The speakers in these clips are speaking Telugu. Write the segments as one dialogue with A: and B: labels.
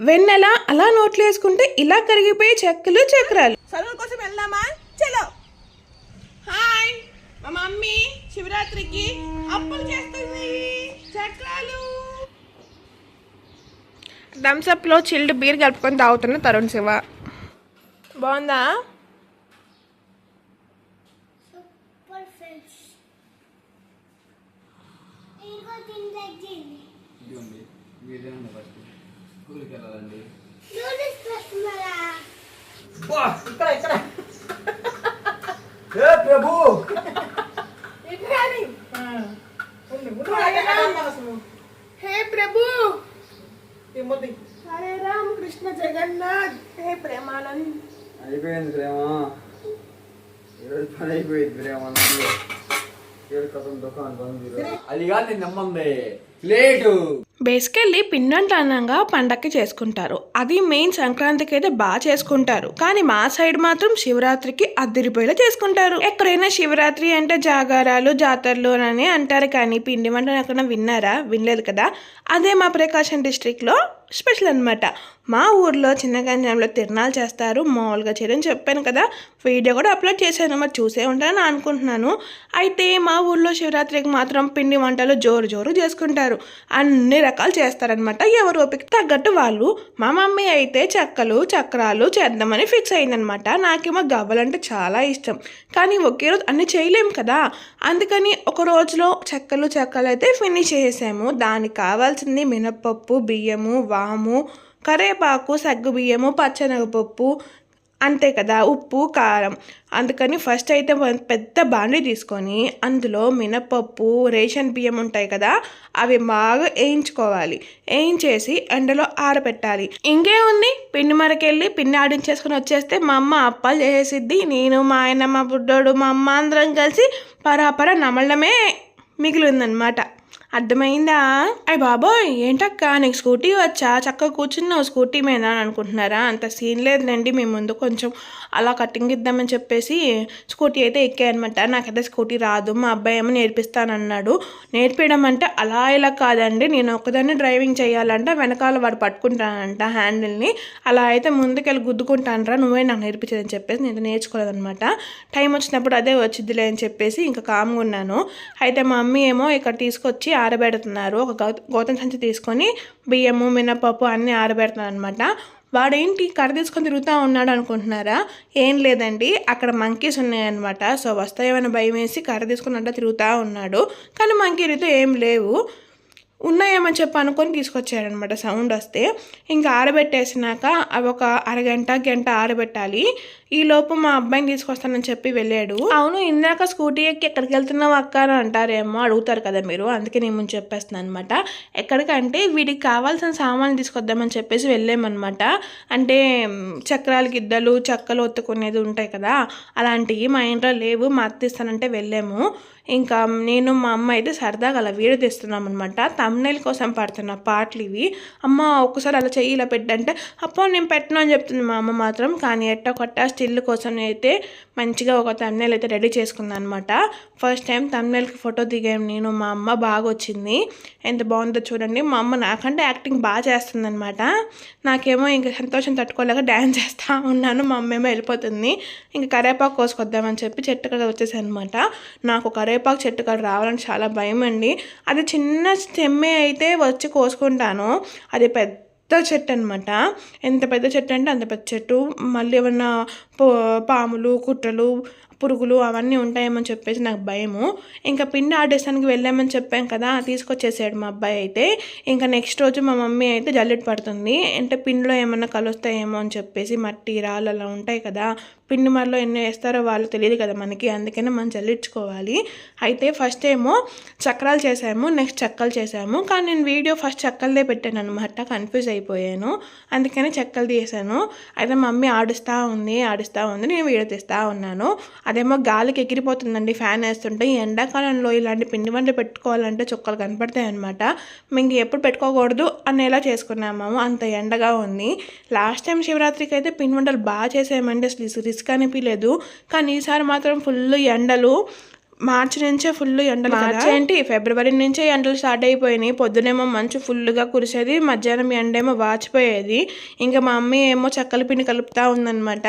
A: వెన్నెల అలా నోట్లో వేసుకుంటే ఇలా కరిగిపోయే చెక్కలు చక్రాలు. చదువు కోసం వెళ్దామా? చలో. హాయ్, మా మమ్మీ శివరాత్రికి అప్పులు చేస్తుంది. చక్రాలు. థమ్స్అప్ లో చిల్డ్ బీర్ కలుపుకొని తాగుతున్న తరుణ్ శివ. బాగుందా?
B: ప్రభు
A: హే ప్రభు, హరే రామ కృష్ణ జగన్నాథ్, హే ప్రేమానంద్.
B: అయిపోయింది ప్రేమ, ఈరోజు పని అయిపోయింది ప్రేమ. అది కాదు నేను నమ్మంది లేటు.
A: బేసికల్లీ పిండంట అన్నంగా పండక్కి చేసుకుంటారు. అది మెయిన్ సంక్రాంతికి అయితే బాగా చేసుకుంటారు. కానీ మా సైడ్ మాత్రం శివరాత్రికి అద్దరిపోయేలా చేసుకుంటారు. ఎక్కడైనా శివరాత్రి అంటే జాగారాలు జాతరలు అని అంటారు, కానీ పిండి వంటలు ఎక్కడ విన్నారా? వినలేదు కదా. అదే మా ప్రకాశం డిస్ట్రిక్ట్లో స్పెషల్ అనమాట. మా ఊర్లో చిన్న గంజంలో తిరణాలు చేస్తారు, మామూలుగా చేయడం చెప్పాను కదా. వీడియో కూడా అప్లోడ్ చేశాను, మరి చూసే ఉంటానని అనుకుంటున్నాను. అయితే మా ఊర్లో శివరాత్రికి మాత్రం పిండి వంటలు జోరు జోరు చేసుకుంటారు. అన్ని రకాలు చేస్తారనమాట, ఎవరు ఓపిక తగ్గట్టు వాళ్ళు. మా మమ్మీ అయితే చెక్కలు చక్రాలు చేద్దామని ఫిక్స్ అయిందనమాట. నాకేమో గవ్వలంటే చాలా ఇష్టం, కానీ ఒకే రోజు అన్ని చేయలేము కదా. అందుకని ఒక రోజులో చెక్కలు అయితే ఫినిష్ చేసాము. దానికి కావాల్సింది మినప్పప్పు, బియ్యము, వాము, కరేపాకు, సగ్గు బియ్యము, పచ్చనగపప్పు, అంతే కదా, ఉప్పు, కారం. అందుకని ఫస్ట్ అయితే పెద్ద బాండీ తీసుకొని అందులో మినపప్పు, రేషన్ బియ్యం ఉంటాయి కదా, అవి బాగా వేయించుకోవాలి. వేయించేసి ఎండలో ఆరబెట్టాలి. ఇంకేముంది, పిండి మరకెళ్ళి పిండి ఆడించేసుకొని వచ్చేస్తే మా అమ్మ అప్పాలు చేసేసిద్ది. నేను, మా ఆయన, మా బుడ్డోడు, మా అమ్మ అందరం కలిసి పరాపర నమలడమే మిగిలిందనమాట. అర్థమైందా? అయ్య బాబోయ్, ఏంటక్క నీకు స్కూటీ వచ్చా, చక్కగా కూర్చున్నావు స్కూటీ మీద అని అనుకుంటున్నారా? అంత సీన్ లేదులేండి. మేము ముందు కొంచెం అలా కటింగ్ ఇద్దామని చెప్పేసి స్కూటీ అయితే ఎక్కాయనమాట. నాకైతే స్కూటీ రాదు, మా అబ్బాయి ఏమో నేర్పిస్తానన్నాడు. నేర్పించడం అంటే అలా ఇలా కాదండి, నేను ఒకదాన్ని డ్రైవింగ్ చేయాలంట, వెనకాల వాడు పట్టుకుంటానంట హ్యాండిల్ని. అలా అయితే ముందుకెళ్ళి గుద్దుకుంటానరా, నువ్వే నాకు నేర్పించదని చెప్పేసి నేను నేర్చుకోలేదనమాట. టైం వచ్చినప్పుడు అదే వచ్చిద్దిలే అని చెప్పేసి ఇంకా కామ్గా ఉన్నాను. అయితే మా మమ్మీ ఏమో ఇక్కడ తీసుకొచ్చి ఆరబెడుతున్నారు. ఒక గౌతమ్ సంచి తీసుకొని బియ్యము, మినపప్పు అన్నీ ఆరబెడుతున్నారు అనమాట. వాడేంటి కర్ర తీసుకొని తిరుగుతూ ఉన్నాడు అనుకుంటున్నారా? ఏం లేదండి, అక్కడ మంకీస్ ఉన్నాయన్నమాట. సో వస్తాయేమైనా భయం వేసి కర్ర తీసుకుని అంతా తిరుగుతూ ఉన్నాడు. కానీ మంకీలతో ఏం లేవు, ఉన్నాయేమని చెప్పి అనుకొని తీసుకొచ్చాడనమాట సౌండ్ వస్తే. ఇంకా ఆరబెట్టేసినాక అవి ఒక గంట ఆరబెట్టాలి. ఈలోపు మా అబ్బాయిని తీసుకొస్తానని చెప్పి వెళ్ళాడు. అవును, ఇందాక స్కూటీ ఎక్కి ఎక్కడికి వెళ్తున్నావు అక్క అని అంటారేమో, అడుగుతారు కదా మీరు, అందుకే నేను ముందు చెప్పేస్తున్నాను అనమాట. ఎక్కడికంటే వీడికి కావాల్సిన సామాన్లు తీసుకొద్దామని చెప్పేసి వెళ్ళామన్నమాట. అంటే చక్రాల గిద్దలు, చెక్కలు ఒత్తుకునేది ఉంటాయి కదా, అలాంటివి మా ఇంట్లో లేవు. మా అత్త ఇస్తానంటే వెళ్ళాము. ఇంకా నేను మా అమ్మ అయితే సరదాగా అలా వీడియో తీస్తున్నాం అనమాట. తమ్నైల్ కోసం పడుతున్న పాటలు ఇవి. అమ్మ ఒక్కసారి అలా చెయ్యి ఇలా పెట్టంటే అప్ప నేను పెట్టను అని చెప్తుంది మా అమ్మ మాత్రం. కానీ ఎట్ట కొట్ట స్టిల్ కోసం అయితే మంచిగా ఒక తమ్నైల్ అయితే రెడీ చేసుకుందాం అనమాట. ఫస్ట్ టైం తమ్నైల్కి ఫోటో దిగాము నేను, మా అమ్మ. బాగా వచ్చింది, ఎంత బాగుందో చూడండి. మా అమ్మ నాకంటే యాక్టింగ్ బాగా చేస్తుంది అనమాట. నాకేమో ఇంకా సంతోషం తట్టుకోలేక డ్యాన్స్ చేస్తూ ఉన్నాను. మా అమ్మ ఏమో వెళ్ళిపోతుంది. ఇంకా కరేపాకు కోసుకొద్దామని చెప్పి చెట్టు కాడ వచ్చేసాను అనమాట. నాకు కరేపాకు చెట్టు కాడ రావాలని చాలా భయం అండి. అది చిన్న చెమ్మే అయితే వచ్చి కోసుకుంటాను, అది పెద్ద చెట్టు అనమాట. ఎంత పెద్ద చెట్టు అంటే అంత పెద్ద చెట్టు. మళ్ళీ ఏమన్నా పాములు, కుట్రలు, పురుగులు అవన్నీ ఉంటాయేమని చెప్పేసి నాకు భయము. ఇంకా పిండి ఆడేసానికి వెళ్ళామని చెప్పాం కదా, తీసుకొచ్చేసాడు మా అబ్బాయి అయితే. ఇంకా నెక్స్ట్ రోజు మా మమ్మీ అయితే జల్లెట్ పడుతుంది. అంటే పిండిలో ఏమన్నా కలుస్తాయేమో అని చెప్పేసి, మట్టి రాళ్ళు అలా ఉంటాయి కదా, పిండి మరలో ఎన్నో వేస్తారో వాళ్ళు తెలియదు కదా మనకి, అందుకనే మనం జల్లించుకోవాలి. అయితే ఫస్ట్ ఏమో చక్రాలు చేసాము, నెక్స్ట్ చెక్కలు చేసాము. కానీ నేను వీడియో ఫస్ట్ చెక్కలదే పెట్టాను అనమాట, కన్ఫ్యూజ్ అయిపోయాను. అందుకని చెక్కలు తీసాను. అయితే మమ్మీ ఆడిస్తూ ఉంది, నేను వీడియో తీస్తూ ఉన్నాను. అదేమో గాలికి ఎగిరిపోతుందండి ఫ్యాన్ వేస్తుంటే. ఈ ఎండాకాలంలో ఇలాంటి పిండి వంటలు పెట్టుకోవాలంటే చుక్కలు కనపడతాయి అనమాట. మేము ఎప్పుడు పెట్టుకోకూడదు అనేలా చేసుకున్నాము, అంత ఎండగా ఉంది. లాస్ట్ టైం శివరాత్రికి అయితే పిండి వంటలు బాగా చేసామండి, అసలు రిస్క్ అనిపించలేదు. కానీ ఈసారి మాత్రం ఫుల్ ఎండలు, మార్చి నుంచే ఫుల్ ఎండలు. మార్చి ఏంటి, ఫిబ్రవరి నుంచే ఎండలు స్టార్ట్ అయిపోయినాయి. పొద్దునేమో మంచు ఫుల్గా కురిసేది, మధ్యాహ్నం ఎండేమో వాచిపోయేది. ఇంకా మా అమ్మ ఏమో చెక్కల పిండి కలుపుతూ ఉందన్నమాట.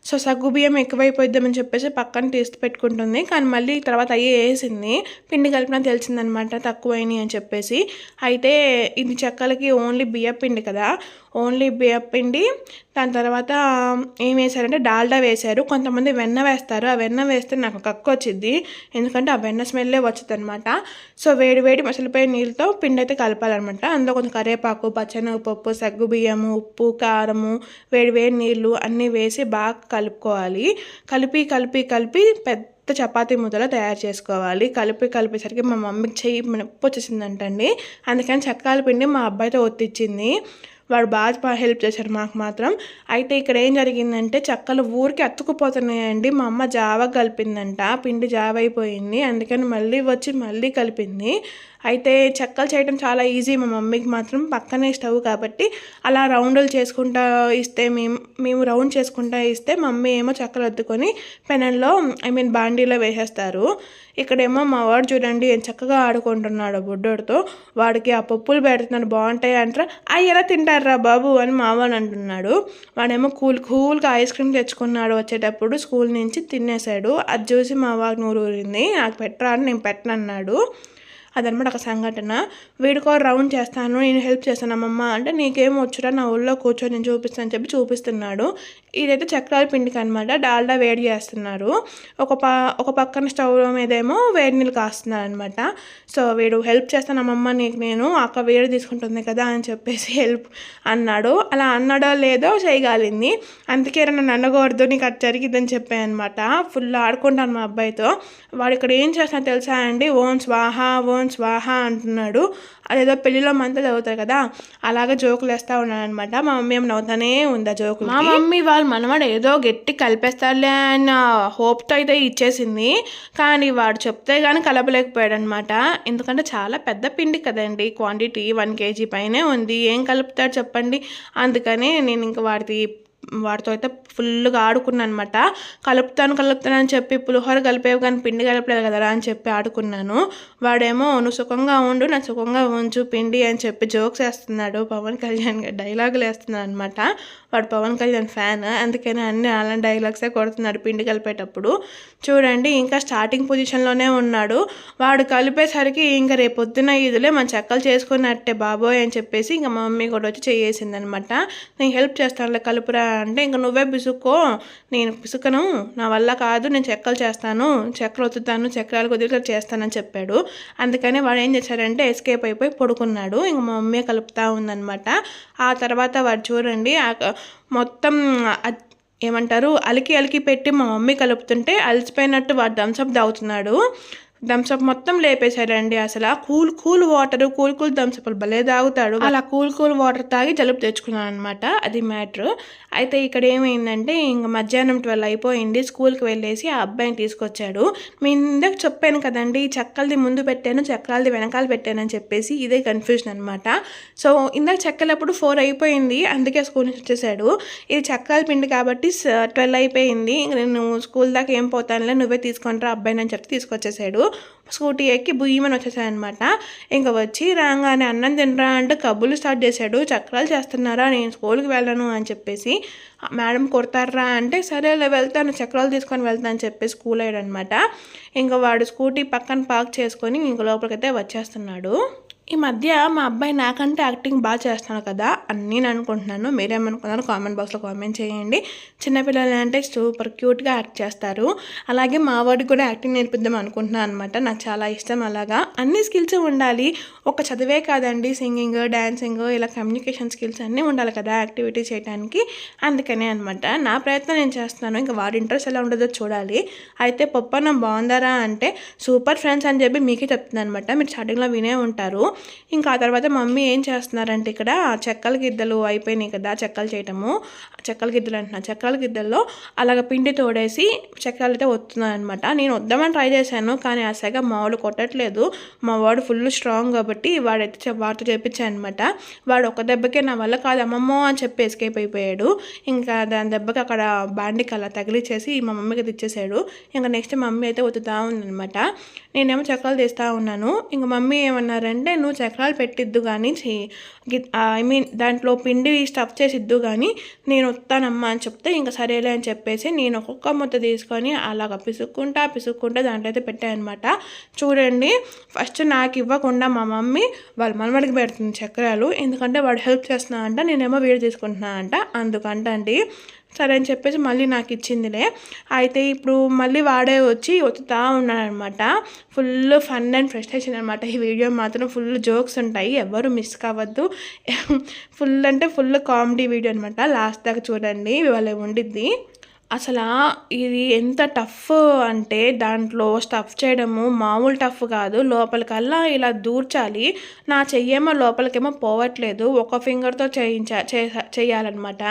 A: సో సగ్గుబియ్యం ఎక్కువైపోయిద్దామని చెప్పేసి పక్కన తీసి పెట్టుకుంటుంది. కానీ మళ్ళీ తర్వాత అయ్యి వేసింది, పిండి కలిపినా తెలిసిందనమాట తక్కువైనాయి అని చెప్పేసి. అయితే ఇది చెక్కలకి ఓన్లీ బియ్యం పిండి కదా, ఓన్లీ బియ్యం పిండి. దాని తర్వాత ఏం వేశారంటే డాల్డా వేశారు. కొంతమంది వెన్న వేస్తారు, ఆ వెన్న వేస్తే నాకు కక్కు వచ్చింది, ఎందుకంటే ఆ వెన్న స్మెల్లే వచ్చింది అనమాట. సో వేడి వేడి మసలిపోయే నీళ్ళతో పిండి అయితే కలపాలన్నమాట. అందులో కొంచెం కరివేపాకు, పచ్చెనగపప్పు, సగ్గు బియ్యము, ఉప్పు, కారము, వేడి వేడి నీళ్ళు అన్నీ వేసి బాగా కలుపుకోవాలి. కలిపి కలిపి కలిపి పెద్ద చపాతీ ముద్దలో తయారు చేసుకోవాలి. కలిపేసరికి మా మమ్మీకి చెయ్యి నొప్పి వచ్చేసిందంటండి. అందుకని చక్రాల పిండి మా అబ్బాయితో ఒత్తిచ్చింది. వాడు బాగా హెల్ప్ చేశాడు మాకు మాత్రం. అయితే ఇక్కడ ఏం జరిగిందంటే చెక్కలు ఊరికి అతుక్కుపోతున్నాయండి. మా అమ్మ జావ కలిపిందంట, పిండి జావ అయిపోయింది, అందుకని మళ్ళీ వచ్చి మళ్ళీ కలిపింది. అయితే చెక్కలు చేయడం చాలా ఈజీ, మా మమ్మీకి మాత్రం పక్కనే స్టవ్ కాబట్టి అలా రౌండ్లు చేసుకుంటా ఇస్తే మేము రౌండ్ చేసుకుంటా ఇస్తే మమ్మీ ఏమో చెక్కలు అద్దుకొని పెనంలో బాండీలో వేసేస్తారు. ఇక్కడేమో మా వాడు చూడండి ఎంత చక్కగా ఆడుకుంటున్నాడు బుడ్డోడితో. వాడికి ఆ పప్పులు పెడుతున్నాడు, బాగుంటాయి అంటారా, అవి ఎలా తింటారా బాబు అని మా వాడు అంటున్నాడు. వాడేమో కూల్గా ఐస్ క్రీమ్ తెచ్చుకున్నాడు వచ్చేటప్పుడు, స్కూల్ నుంచి తినేసాడు. అది చూసి మా వాడు నూరు ఊరింది, నాకు పెట్టరా అని నేను పెట్టనన్నాడు. అదనమాట ఒక సంఘటన. వీడికో రౌండ్ చేస్తాను, నేను హెల్ప్ చేస్తాను అమ్మమ్మ అంటే, నీకేం వచ్చురా నా ఊళ్ళో కూర్చొని నేను చూపిస్తాను అని చెప్పి చూపిస్తున్నాడు. ఇదైతే చక్రాల పిండికి అనమాట. డాల్డా వేడి చేస్తున్నారు. ఒక పక్కన స్టవ్ మీదేమో వేడి నీళ్ళు కాస్తున్నారు అనమాట. సో వీడు హెల్ప్ చేస్తాను అమ్మమ్మ నీకు, నేను అక్క వేడి తీసుకుంటుంది కదా అని చెప్పేసి హెల్ప్ అన్నాడు. అలా అన్నాడో లేదో చేయగలిగింది, అందుకే నన్ను అనకూడదు, నీకు అది జరిగిద్దని చెప్పాను అనమాట. ఫుల్ ఆడుకుంటాను మా అబ్బాయితో. వాడు ఇక్కడ ఏం చేస్తున్నా తెలుసా అండి, ఓం స్వాహ అంటున్నాడు. అదేదో పెళ్లిలో మంటలు అవుతాయి కదా, అలాగే జోకులు వేస్తూ ఉన్నాడు అనమాట. మా మమ్మీ ఏం నవ్వుతానే ఉంది ఆ జోకులు. మా మమ్మీ వాళ్ళ మనవాడు ఏదో గట్టి కలిపేస్తాడులే అన్న హోప్తో అయితే ఇచ్చేసింది, కానీ వాడు చెప్తే కానీ కలపలేకపోయాడు అనమాట. ఎందుకంటే చాలా పెద్ద పిండి కదండి, క్వాంటిటీ 1 kg పైనే ఉంది, ఏం కలుపుతాడు చెప్పండి. అందుకని నేను ఇంకా వాడితో అయితే ఫుల్గా ఆడుకున్నాను అనమాట. కలుపుతాను అని చెప్పి పులిహోర కలిపేవి కానీ పిండి కలపలేదు కదరా అని చెప్పి ఆడుకున్నాను. వాడేమో నువ్వు సుఖంగా ఉండు, నా సుఖంగా ఉంచు పిండి అని చెప్పి జోక్స్ వేస్తున్నాడు. పవన్ కళ్యాణ్ డైలాగులు వేస్తున్నాడు అనమాట. వాడు పవన్ కళ్యాణ్ ఫ్యాన్, అందుకని అన్ని అలాంటి డైలాగ్సే కొడుతున్నాడు పిండి కలిపేటప్పుడు. చూడండి ఇంకా స్టార్టింగ్ పొజిషన్లోనే ఉన్నాడు. వాడు కలిపేసరికి ఇంకా రేపొద్దున ఇదిలే మన చెక్కలు చేసుకున్నట్టే బాబోయ్ అని చెప్పేసి ఇంకా మా మమ్మీ కూడా వచ్చి చేసింది అనమాట. నేను హెల్ప్ చేస్తానులే కలుపురా అంటే, ఇంకా నువ్వే పిసుక్కో, నేను పిసుకను, నా వల్ల కాదు, నేను చెక్కలు చేస్తాను, చెక్కలు ఒత్తుతాను, చక్రాలు కొద్దిగా చేస్తానని చెప్పాడు. అందుకని వాడు ఏం చేశాడంటే ఎస్కేప్ అయిపోయి పడుకున్నాడు. ఇంక మా మమ్మీ కలుపుతూ ఉందన్నమాట. ఆ తర్వాత వాడు చూడండి మొత్తం ఏమంటారు అలికి పెట్టి మా మమ్మీ కలుపుతుంటే అలసిపోయినట్టు వాడు థమ్స్అప్ తాగుతున్నాడు. థమ్స్అప్ మొత్తం లేపేశాడండి. అసలు కూల్ వాటర్, కూల్ థమ్స్అప్ భలే తాగుతాడు. అలా కూల్ వాటర్ తాగి జలుబు తెచ్చుకున్నాను అనమాట. అది మ్యాటర్. అయితే ఇక్కడ ఏమైందంటే ఇంక మధ్యాహ్నం 12 అయిపోయింది. స్కూల్కి వెళ్ళేసి ఆ అబ్బాయిని తీసుకొచ్చాడు. నేను ఇందాక చెప్పాను కదండి, చెక్కలది ముందు పెట్టాను, చక్రాలది వెనకాల పెట్టానని చెప్పేసి, ఇదే కన్ఫ్యూజన్ అనమాట. సో ఇందాక చెక్కలప్పుడు 4 అయిపోయింది, అందుకే స్కూల్ నుంచి వచ్చేసాడు. ఇది చక్రాల పిండి కాబట్టి 12 అయిపోయింది. ఇంక నేను స్కూల్ దాకా ఏం పోతానులే, నువ్వే తీసుకుంటారా అబ్బాయిని అని చెప్పి తీసుకొచ్చేసాడు. స్కూటీ ఎక్కి బుయ్యమని వచ్చేసాయనమాట. ఇంకా వచ్చి రాగానే అన్నం తినరా అంటే కబుర్లు స్టార్ట్ చేశాడు. చక్రాలు చేస్తున్నారా, నేను స్కూల్కి వెళ్ళను అని చెప్పేసి. మేడం కొడతారా అంటే సరేలే వెళ్తాను, చక్రాలు తీసుకొని వెళ్తాను అని చెప్పేసి స్కూల్ అయ్యాడు అనమాట. ఇంకా వాడు స్కూటీ పక్కన పార్క్ చేసుకొని ఇంక లోపలికైతే వచ్చేస్తున్నాడు. ఈ మధ్య మా అబ్బాయి నాకంటే యాక్టింగ్ బాగా చేస్తాను కదా అని నేను అనుకుంటున్నాను. మీరేమనుకున్నారో కామెంట్ బాక్స్లో కామెంట్ చేయండి. చిన్నపిల్లలు అంటే సూపర్ క్యూట్గా యాక్ట్ చేస్తారు. అలాగే మా వాడికి కూడా యాక్టింగ్ నేర్పిద్దాం అనుకుంటున్నాను అనమాట. నాకు చాలా ఇష్టం. అలాగా అన్ని స్కిల్స్ ఉండాలి, ఒక చదివే కాదండి, సింగింగ్, డ్యాన్సింగ్, ఇలా కమ్యూనికేషన్ స్కిల్స్ అన్నీ ఉండాలి కదా యాక్టివిటీ చేయడానికి. అందుకనే అనమాట నా ప్రయత్నం నేను చేస్తున్నాను. ఇంకా వాడి ఇంట్రెస్ట్ ఎలా ఉండదో చూడాలి. అయితే పప్పన్నం బాగుందరా అంటే సూపర్ ఫ్రెండ్స్ అని చెప్పి మీకే చెప్తున్నాను అనమాట. మీరు స్టార్టింగ్లో వినే ఉంటారు. ఇంకా ఆ తర్వాత మమ్మీ ఏం చేస్తున్నారంటే ఇక్కడ చెక్కల గిద్దలు అయిపోయినాయి కదా, చెక్కలు చేయటము, చెక్కల గిద్దలు అంటున్నా, చెక్కల గిద్దల్లో అలాగ పిండి తోడేసి చెక్కలు అయితే వస్తున్నాను అనమాట. నేను వద్దామని ట్రై చేశాను, కానీ అసలు మామూలు కొట్టట్లేదు. మా వాడు ఫుల్ స్ట్రాంగ్ కాబట్టి వాడితో చేపించాను అనమాట. వాడు ఒక దెబ్బకే నా వల్ల కాదు అమ్మమ్మో అని చెప్పి ఎస్కేప్ అయిపోయాడు. ఇంకా దాని దెబ్బకి అక్కడ బాండికి అలా తగిలిచ్చేసి మా మమ్మీకి తెచ్చేసాడు. ఇంకా నెక్స్ట్ మమ్మీ అయితే ఒత్తుతా ఉందనమాట. నేనేమో చక్రాలు తీస్తూ ఉన్నాను. ఇంకా మమ్మీ ఏమన్నారంటే నువ్వు చక్రాలు పెట్టిద్దు కానీ దాంట్లో పిండి స్టఫ్ చేసిద్దు కానీ నేను వస్తానమ్మా అని చెప్తే ఇంకా సరేలే అని చెప్పేసి నేను ఒక్కొక్క ముద్ద తీసుకొని అలాగ పిసుక్కుంటా దాంట్లో అయితే పెట్టాను అనమాట. చూడండి, ఫస్ట్ నాకు ఇవ్వకుండా మా మమ్మీ వాళ్ళ మనవడికి పెడుతుంది చక్రాలు, ఎందుకంటే వాడు హెల్ప్ చేస్తున్నా అంట, నేనేమో వీడు తీసుకుంటున్నా అంట, అందుకంటండి. సరే అని చెప్పేసి మళ్ళీ నాకు ఇచ్చిందిలే. అయితే ఇప్పుడు మళ్ళీ వాడే వచ్చి ఒత్తుతా ఉన్నాడనమాట. ఫుల్ ఫన్ అండ్ ఫ్రస్ట్రేషన్ అనమాట. ఈ వీడియో మాత్రం ఫుల్ జోక్స్ ఉంటాయి, ఎవరు మిస్ కావద్దు. ఫుల్ అంటే ఫుల్ కామెడీ వీడియో అనమాట. లాస్ట్ దాకా చూడండి, వాళ్ళే ఉండిద్ది. అసలు ఇది ఎంత టఫ్ అంటే దాంట్లో స్టఫ్ చేయడము మామూలు టఫ్ కాదు. లోపలికల్లా ఇలా దూర్చాలి. నా చెయ్యేమో లోపలికేమో పోవట్లేదు, ఒక ఫింగర్తో చేయాలన్నమాట.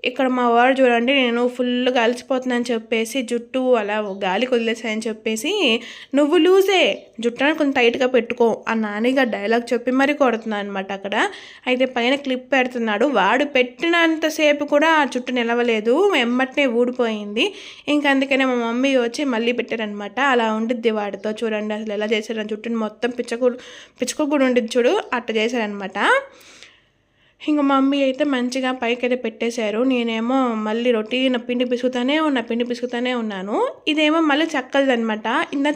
A: ఇక్కడ మా వాడు చూడండి, నేను ఫుల్గా అలసిపోతున్నాను చెప్పేసి జుట్టు అలా గాలికి వదిలేసాయని చెప్పేసి నువ్వు లూజే, జుట్టుని కొంచెం టైట్గా పెట్టుకో ఆ నానిగా డైలాగ్ చెప్పి మరీ కొడుతున్నాను అనమాట అక్కడ. అయితే పైన క్లిప్ పెడుతున్నాడు, వాడు పెట్టినంతసేపు కూడా ఆ జుట్టు నిలవలేదు, వెంబట్నే ఊడిపోయింది. ఇంకా అందుకనే మా మమ్మీ వచ్చి మళ్ళీ పెట్టారనమాట. అలా ఉండిద్ది వాడితో. చూడండి అసలు ఎలా చేశారు, జుట్టుని మొత్తం పిచ్చుకు ఉండిద్ది చూడు, అట్ట చేశారనమాట. ఇంకా మమ్మీ అయితే మంచిగా పైకి అయితే పెట్టేశారు. నేనేమో మళ్ళీ రొటీన్ పిండి పిసుకుతానే ఉన్నాను. ఇదేమో మళ్ళీ చెక్కలది అనమాట.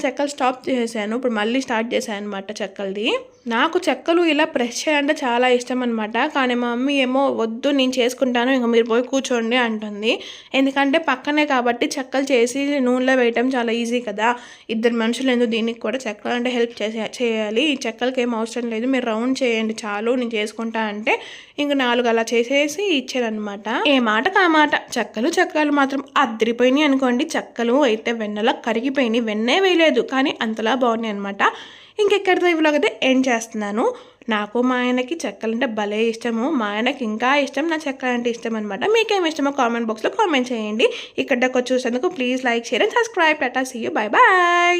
A: చెక్కలు స్టాప్ చేశాను, ఇప్పుడు మళ్ళీ స్టార్ట్ చేశాను అనమాట చెక్కలది. నాకు చెక్కలు ఇలా ప్రెస్ చేయాలంటే చాలా ఇష్టం అనమాట. కానీ మా మమ్మీ ఏమో వద్దు నేను చేసుకుంటాను, ఇంకా మీరు పోయి కూర్చోండి అంటుంది. ఎందుకంటే పక్కనే కాబట్టి చెక్కలు చేసి నూనెలో వేయటం చాలా ఈజీ కదా. ఇద్దరు మనుషులు ఎందుకు దీనికి కూడా చెక్కలు అంటే హెల్ప్ చేయాలి. ఈ చెక్కలకి ఏం అవసరం లేదు, మీరు రౌండ్ చేయండి చాలు, నేను చేసుకుంటా అంటే ఇంక 4 అలా చేసేసి ఇచ్చారనమాట. ఏ మాటకు ఆ మాట. చెక్కలు మాత్రం అద్దరిపోయినాయి అనుకోండి. చెక్కలు అయితే వెన్నలా కరిగిపోయినాయి, వెన్నే వేయలేదు కానీ అంతలా బాగున్నాయి అనమాట. ఇంకెక్కడితో ఈ వ్లాగ్ అయితే ఎండ్ చేస్తున్నాను. నాకు మా ఆయనకి చెక్కలంటే భలే ఇష్టము, మా ఆయనకి ఇంకా ఇష్టం, నా చెక్కలంటే ఇష్టం అనమాట. మీకేం ఇష్టమో కామెంట్ బాక్స్లో కామెంట్ చేయండి. ఇక్కడ చూసేందుకు please like, share and subscribe. Tata, see you, bye bye.